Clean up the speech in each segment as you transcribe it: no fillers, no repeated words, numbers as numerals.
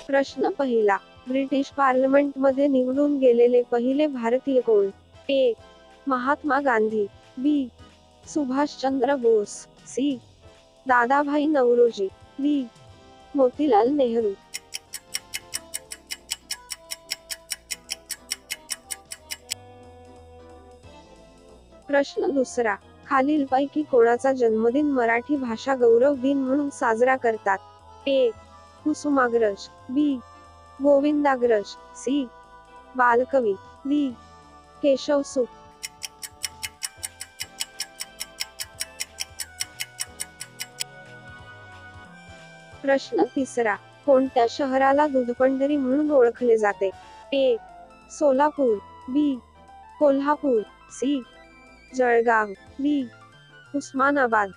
प्रश्न पहिला, ब्रिटिश पार्लमेंटमध्ये निवडून गेलेले पहिले भारतीय कोण? ए. महात्मा गांधी, बी. सुभाषचंद्र बोस, सी. दादाभाई नौरोजी, डी. मोतीलाल नेहरू. प्रश्न दुसरा, खालीलपैकी कोणाचा जन्मदिन मराठी भाषा गौरव दिन म्हणून साजरा करतात? ए. कुसुमाग्रज, बी. गोविंदाग्रज, सी. बालकवी, डी. केशवसुत. प्रश्न तिसरा, कोणत्या शहराला दूधपंढरी म्हणून ओळखले जाते? ए. सोलापूर, बी. कोल्हापूर, सी. जळगाव, डी. उस्मानाबाद.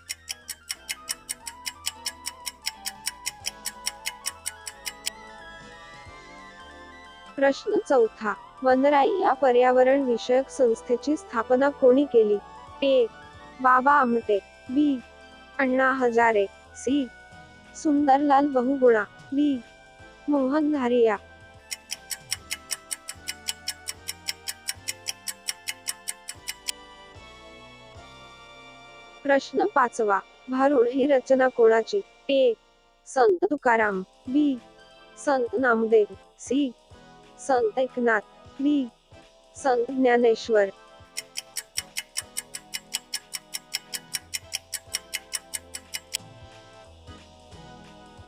प्रश्न चौथा, वनराई या पर्यावरण विषयक संस्थेची स्थापना कोणी केली? ए. बाबा आमटे, बी. अण्णा हजारे, सी. सुंदरलाल बहुगुणा, डी. मोहन धारिया. प्रश्न पाचवा, भारुड ही रचना कोणाची? ए. संत तुकाराम, बी. संत नामदेव, सी. संत एकनाथ, डी. संत ज्ञानेश्वर.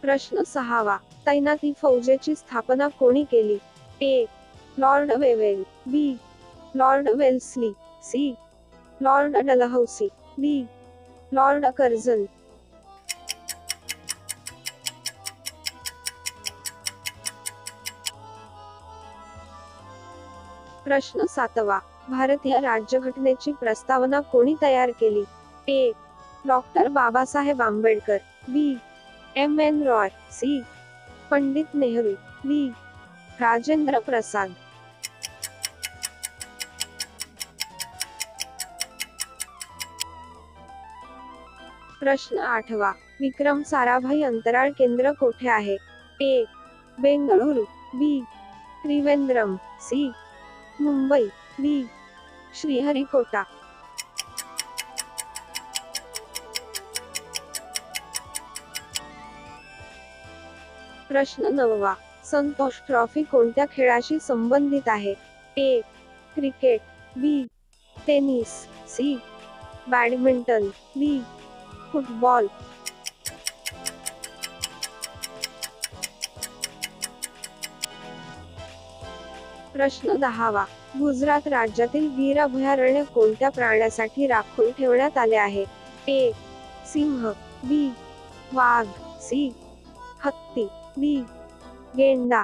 प्रश्न सहावा, तैनाती फौजेची स्थापना कोणी केली? A. Lord Wavell, B. Lord Wellesley, C. Lord Dalhousie, D. Lord Curzon. प्रश्न सातवा, भारतीय राज्यघटनेची प्रस्तावना कोणी तयार केली? A. Doctor Babasaheb Ambedkar, B. M N Roy, C. Pandit Nehru, D. Rajendra Prasad. प्रश्न आठवा, विक्रम साराभाई अंतराळ केंद्र कोठे आहे? A. Bengaluru, B. Trivandrum, C. Mumbai, D. Sriharikota. प्रश्न नववा, संतोष ट्रॉफी कोणत्या खेळाशी संबंधित आहे? A. Cricket, B. Tennis, C. Badminton, D. Football. प्रश्न दहावा, गुजरात राज्यातील गीर अभयारण्य कोणत्या प्राण्यासाठी राखून ठेवण्यात आले आहे? ए. सिंह, बी. वाघ, सी. हत्ती, डी. गेंडा.